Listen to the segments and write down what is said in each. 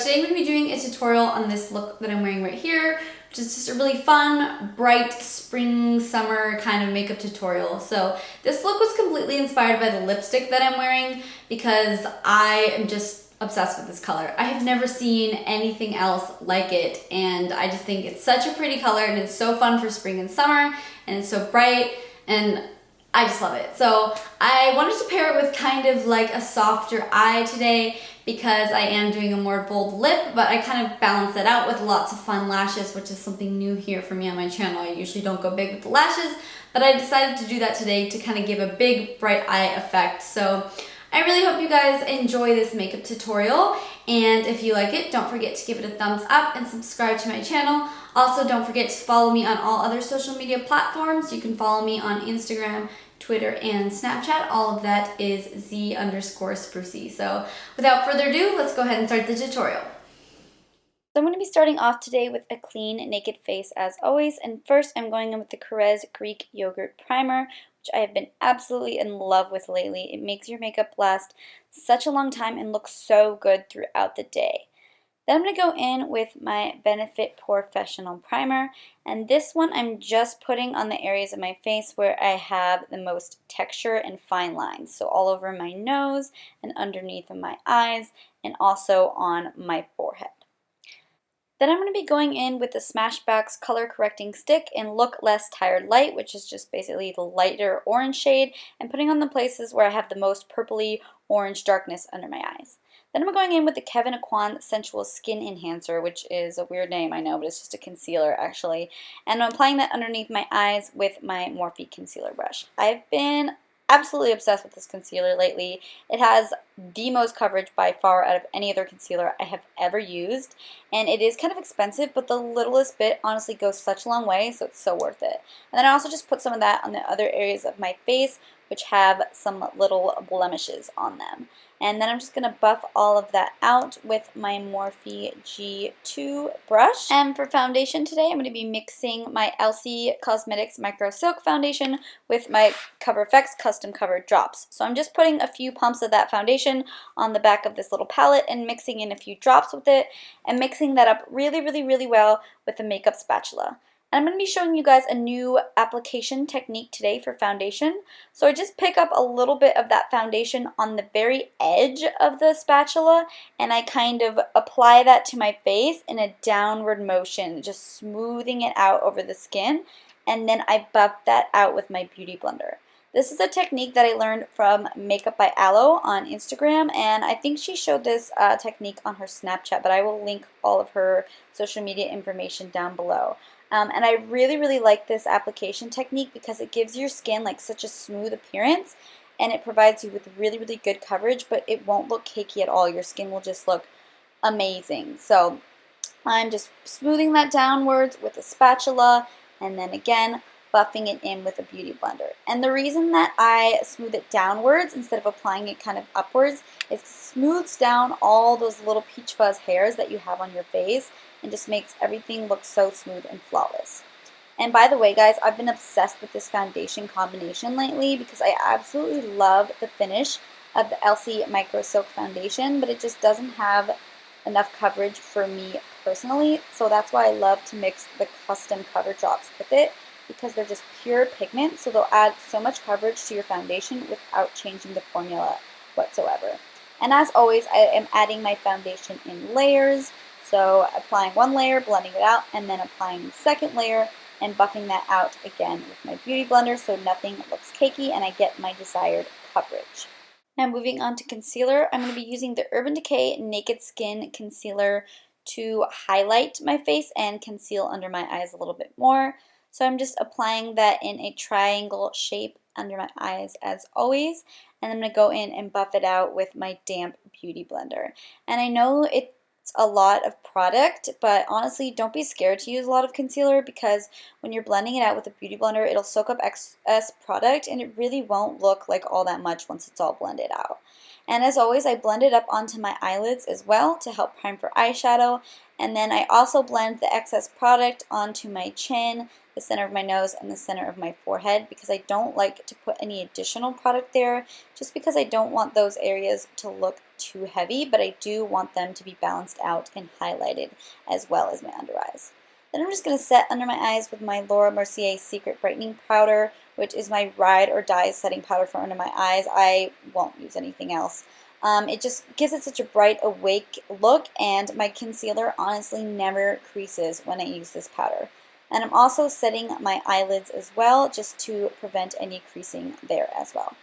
today I'm going to be doing a tutorial on this look that I'm wearing right here, which is just a really fun, bright, spring, summer kind of makeup tutorial. So this look was completely inspired by the lipstick that I'm wearing because I am just obsessed with this color. I have never seen anything else like it, and I just think it's such a pretty color, and it's so fun for spring and summer, and it's so bright, and I just love it. So I wanted to pair it with kind of like a softer eye today because I am doing a more bold lip, but I kind of balance that out with lots of fun lashes, which is something new here for me on my channel. I usually don't go big with the lashes, but I decided to do that today to kind of give a big bright eye effect. So I really hope you guys enjoy this makeup tutorial, and if you like it, don't forget to give it a thumbs up and subscribe to my channel. Also, don't forget to follow me on all other social media platforms. You can follow me on Instagram, Twitter, and Snapchat. All of that is Z_Sprucey. So without further ado, let's go ahead and start the tutorial. So I'm going to be starting off today with a clean, naked face as always, and first I'm going in with the Korres Greek Yogurt Primer, which I have been absolutely in love with lately. It makes your makeup last such a long time and look so good throughout the day. Then I'm going to go in with my Benefit POREfessional Primer, and this one I'm just putting on the areas of my face where I have the most texture and fine lines, so all over my nose and underneath of my eyes and also on my forehead. Then I'm going to be going in with the Smashbox Color Correcting Stick in Look Less Tired Light, which is just basically the lighter orange shade, and putting on the places where I have the most purpley orange darkness under my eyes. Then I'm going in with the Kevyn Aucoin Sensual Skin Enhancer, which is a weird name, I know, but it's just a concealer actually. And I'm applying that underneath my eyes with my Morphe concealer brush. I've been absolutely obsessed with this concealer lately. It has the most coverage by far out of any other concealer I have ever used, and it is kind of expensive, but the littlest bit honestly goes such a long way, so it's so worth it. And then I also just put some of that on the other areas of my face which have some little blemishes on them. And then I'm just going to buff all of that out with my Morphe G2 brush. And for foundation today, I'm going to be mixing my Elcie Cosmetics Microsilk Foundation with my CoverFX Custom Cover Drops. So I'm just putting a few pumps of that foundation on the back of this little palette and mixing in a few drops with it and mixing that up really well with the makeup spatula. I'm going to be showing you guys a new application technique today for foundation. So I just pick up a little bit of that foundation on the very edge of the spatula and I kind of apply that to my face in a downward motion, just smoothing it out over the skin, and then I buff that out with my beauty blender. This is a technique that I learned from Makeup by Aloe on Instagram, and I think she showed this technique on her Snapchat, but I will link all of her social media information down below. And I really like this application technique because it gives your skin like such a smooth appearance, and it provides you with really good coverage, but it won't look cakey at all. Your skin will just look amazing. So I'm just smoothing that downwards with a spatula, and then again buffing it in with a beauty blender. And the reason that I smooth it downwards instead of applying it kind of upwards is it smooths down all those little peach fuzz hairs that you have on your face and just makes everything look so smooth and flawless. And by the way, guys, I've been obsessed with this foundation combination lately because I absolutely love the finish of the Elcie Micro Silk Foundation, but it just doesn't have enough coverage for me personally, so that's why I love to mix the custom cover drops with it, because they're just pure pigment, so they'll add so much coverage to your foundation without changing the formula whatsoever. And as always, I am adding my foundation in layers, so applying one layer, blending it out, and then applying the second layer and buffing that out again with my beauty blender so nothing looks cakey and I get my desired coverage. Now moving on to concealer, I'm going to be using the Urban Decay Naked Skin Concealer to highlight my face and conceal under my eyes a little bit more. So I'm just applying that in a triangle shape under my eyes as always, and I'm going to go in and buff it out with my damp beauty blender. And I know it's a lot of product, but honestly don't be scared to use a lot of concealer because when you're blending it out with a beauty blender, it'll soak up excess product and it really won't look like all that much once it's all blended out. And as always, I blend it up onto my eyelids as well to help prime for eyeshadow. And then I also blend the excess product onto my chin, the center of my nose, and the center of my forehead because I don't like to put any additional product there just because I don't want those areas to look too heavy, but I do want them to be balanced out and highlighted as well as my under eyes. Then I'm just going to set under my eyes with my Laura Mercier Secret Brightening Powder, which is my ride or die setting powder for under my eyes. I won't use anything else. It just gives it such a bright, awake look, and my concealer honestly never creases when I use this powder. And I'm also setting my eyelids as well, just to prevent any creasing there as well.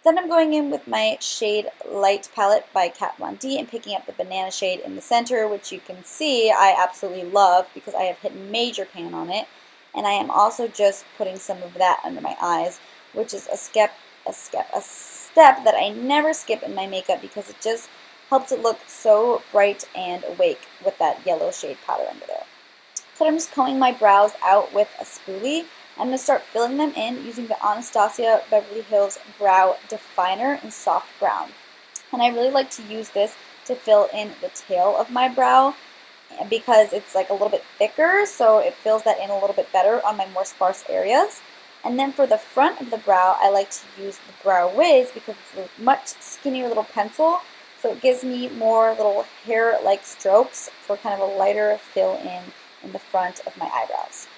Then I'm going in with my shade Light palette by Kat Von D and picking up the banana shade in the center, which you can see I absolutely love because I have hit major pan on it. And I am also just putting some of that under my eyes, which is a step that I never skip in my makeup because it just helps it look so bright and awake with that yellow shade powder under there. So I'm just combing my brows out with a spoolie. I'm going to start filling them in using the Anastasia Beverly Hills Brow Definer in soft brown. And I really like to use this to fill in the tail of my brow because it's like a little bit thicker, so it fills that in a little bit better on my more sparse areas. And then for the front of the brow, I like to use the Brow Wiz because it's a much skinnier little pencil, so it gives me more little hair-like strokes for kind of a lighter fill in the front of my eyebrows.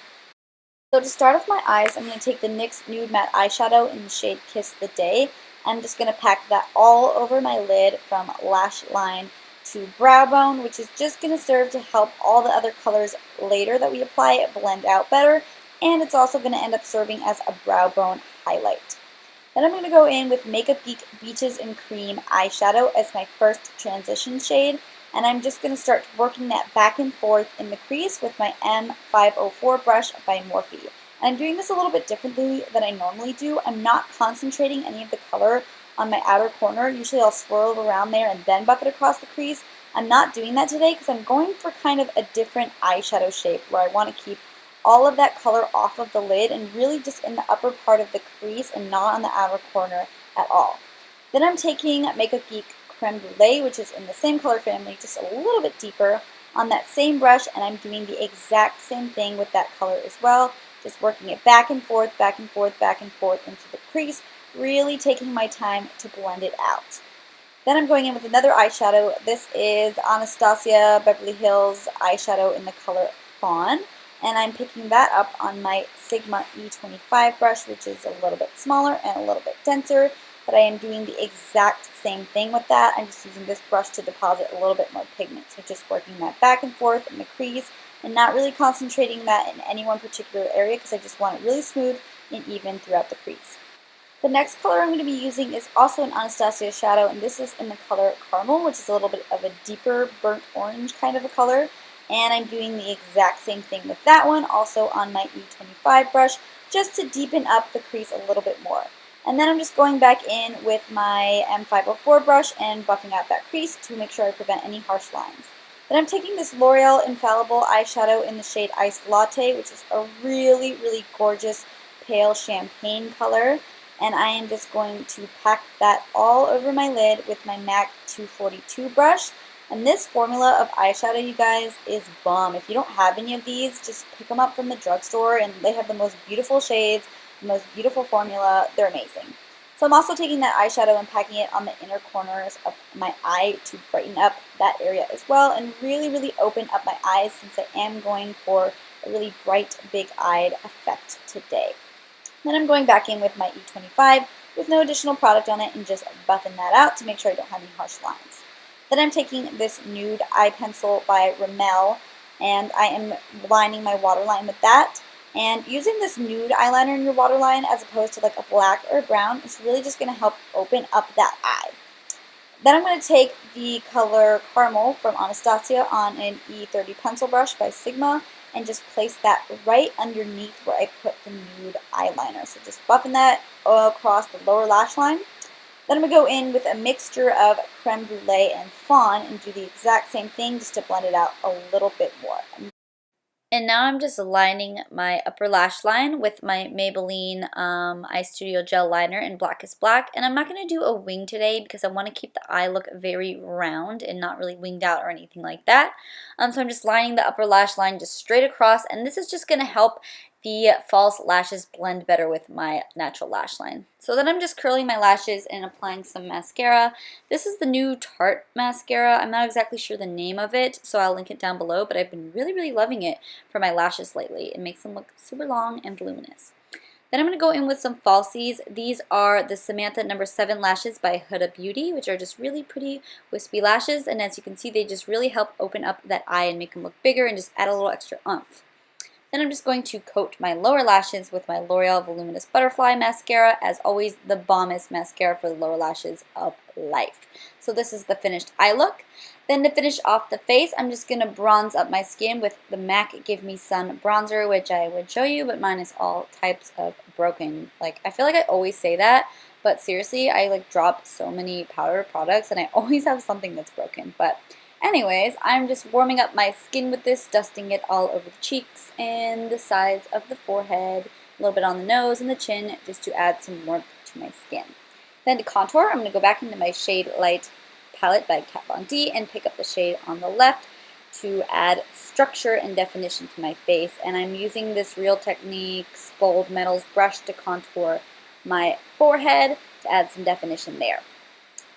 So to start off my eyes, I'm going to take the NYX Nude Matte Eyeshadow in the shade Kiss the Day. I'm just going to pack that all over my lid from lash line to brow bone, which is just going to serve to help all the other colors later that we apply blend out better, and it's also going to end up serving as a brow bone highlight. Then I'm going to go in with Makeup Geek Beaches and Cream eyeshadow as my first transition shade, and I'm just going to start working that back and forth in the crease with my M504 brush by Morphe. And I'm doing this a little bit differently than I normally do. I'm not concentrating any of the color on my outer corner. Usually I'll swirl it around there and then buff it across the crease. I'm not doing that today because I'm going for kind of a different eyeshadow shape where I want to keep all of that color off of the lid and really just in the upper part of the crease and not on the outer corner at all. Then I'm taking Makeup Geek Crème Brulee, which is in the same color family, just a little bit deeper on that same brush, and I'm doing the exact same thing with that color as well, just working it back and forth, back and forth, back and forth into the crease, really taking my time to blend it out. Then I'm going in with another eyeshadow. This is Anastasia Beverly Hills eyeshadow in the color Fawn, and I'm picking that up on my Sigma E25 brush, which is a little bit smaller and a little bit denser, but I am doing the exact same thing with that. I'm just using this brush to deposit a little bit more pigment, so just working that back and forth in the crease and not really concentrating that in any one particular area because I just want it really smooth and even throughout the crease. The next color I'm going to be using is also an Anastasia shadow, and this is in the color Caramel, which is a little bit of a deeper burnt orange kind of a color. And I'm doing the exact same thing with that one, also on my E25 brush, just to deepen up the crease a little bit more. And then I'm just going back in with my M504 brush and buffing out that crease to make sure I prevent any harsh lines. Then I'm taking this L'Oreal Infallible eyeshadow in the shade Iced Latte, which is a really, really gorgeous pale champagne color. And I am just going to pack that all over my lid with my MAC 242 brush. And this formula of eyeshadow, you guys, is bomb. If you don't have any of these, just pick them up from the drugstore, and they have the most beautiful shades, the most beautiful formula. They're amazing. So I'm also taking that eyeshadow and packing it on the inner corners of my eye to brighten up that area as well and really, really open up my eyes since I am going for a really bright, big-eyed effect today. Then I'm going back in with my E25 with no additional product on it and just buffing that out to make sure I don't have any harsh lines. Then I'm taking this nude eye pencil by Rimmel, and I am lining my waterline with that. And using this nude eyeliner in your waterline as opposed to like a black or a brown is really just going to help open up that eye. Then I'm going to take the color Caramel from Anastasia on an E30 pencil brush by Sigma and just place that right underneath where I put the nude eyeliner. So just buffing that across the lower lash line. Then I'm going to go in with a mixture of creme brulee and fawn and do the exact same thing just to blend it out a little bit more. And now I'm just lining my upper lash line with my Maybelline Eye Studio Gel Liner in Blackest Black. And I'm not going to do a wing today because I want to keep the eye look very round and not really winged out or anything like that. So I'm just lining the upper lash line just straight across, and this is just going to help the false lashes blend better with my natural lash line. So then I'm just curling my lashes and applying some mascara. This is the new Tarte mascara. I'm not exactly sure the name of it, so I'll link it down below, but I've been really loving it for my lashes lately. It makes them look super long and voluminous. Then I'm going to go in with some falsies. These are the Samantha No. 7 lashes by Huda Beauty, which are just really pretty wispy lashes, and as you can see, they just really help open up that eye and make them look bigger and just add a little extra oomph. Then I'm just going to coat my lower lashes with my L'Oreal Voluminous Butterfly Mascara. As always, the bombest mascara for the lower lashes of life. So this is the finished eye look. Then to finish off the face, I'm just going to bronze up my skin with the MAC Give Me Sun bronzer, which I would show you, but mine is all types of broken. Like, I feel like I always say that, but seriously, I like drop so many powder products and I always have something that's broken. But anyways, I'm just warming up my skin with this, dusting it all over the cheeks and the sides of the forehead, a little bit on the nose and the chin, just to add some warmth to my skin. Then to contour, I'm going to go back into my Shade Light palette by Kat Von D and pick up the shade on the left to add structure and definition to my face. And I'm using this Real Techniques Bold Metals brush to contour my forehead to add some definition there.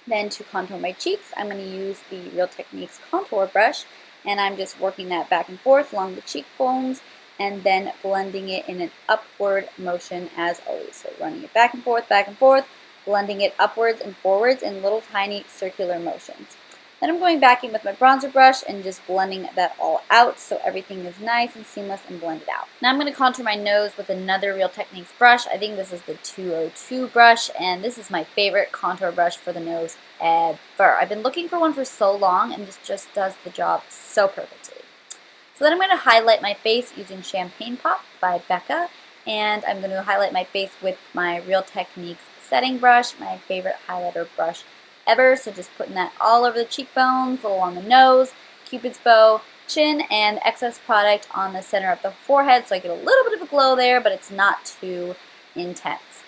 Then to contour my cheeks, I'm going to use the Real Techniques contour brush, and I'm just working that back and forth along the cheekbones and then blending it in an upward motion as always. So running it back and forth, blending it upwards and forwards in little tiny circular motions. Then I'm going back in with my bronzer brush and just blending that all out so everything is nice and seamless and blended out. Now I'm going to contour my nose with another Real Techniques brush. I think this is the 202 brush, and this is my favorite contour brush for the nose ever. I've been looking for one for so long, and this just does the job so perfectly. So then I'm going to highlight my face using Champagne Pop by Becca, and I'm going to highlight my face with my Real Techniques setting brush, my favorite highlighter brush ever. So just putting that all over the cheekbones, a little on the nose, cupid's bow, chin, and excess product on the center of the forehead so I get a little bit of a glow there, but it's not too intense.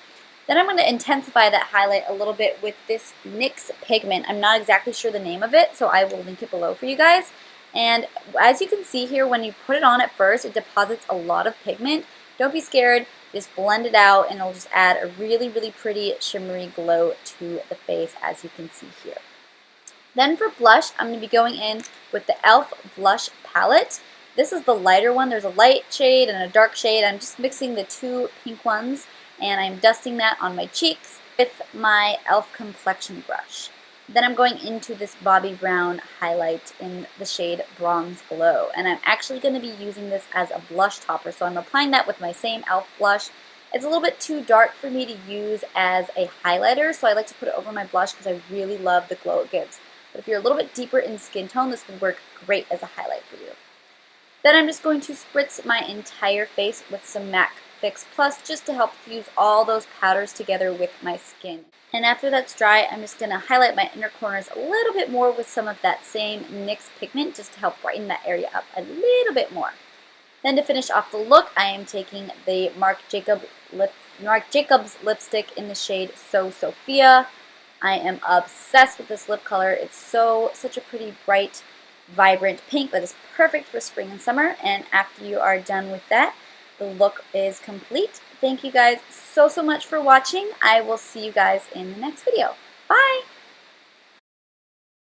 Then I'm going to intensify that highlight a little bit with this NYX pigment. I'm not exactly sure the name of it, so I will link it below for you guys. And as you can see here, when you put it on at first, it deposits a lot of pigment. Don't be scared. Just blend it out and it'll just add a really pretty shimmery glow to the face, as you can see here. Then for blush, I'm going to be going in with the e.l.f. blush palette. This is the lighter one. There's a light shade and a dark shade. I'm just mixing the two pink ones and I'm dusting that on my cheeks with my e.l.f. complexion brush. Then I'm going into this Bobbi Brown highlight in the shade Bronze Glow. And I'm actually going to be using this as a blush topper. So I'm applying that with my same e.l.f. blush. It's a little bit too dark for me to use as a highlighter, so I like to put it over my blush because I really love the glow it gives. But if you're a little bit deeper in skin tone, this would work great as a highlight for you. Then I'm just going to spritz my entire face with some MAC Fix Plus just to help fuse all those powders together with my skin. And after that's dry, I'm just going to highlight my inner corners a little bit more with some of that same NYX pigment just to help brighten that area up a little bit more. Then to finish off the look, I am taking the Marc Jacobs lipstick in the shade So Sophia. I am obsessed with this lip color. It's such a pretty bright, vibrant pink that is perfect for spring and summer. And after you are done with that, the look is complete. Thank you guys so much for watching. I will see you guys in the next video. Bye!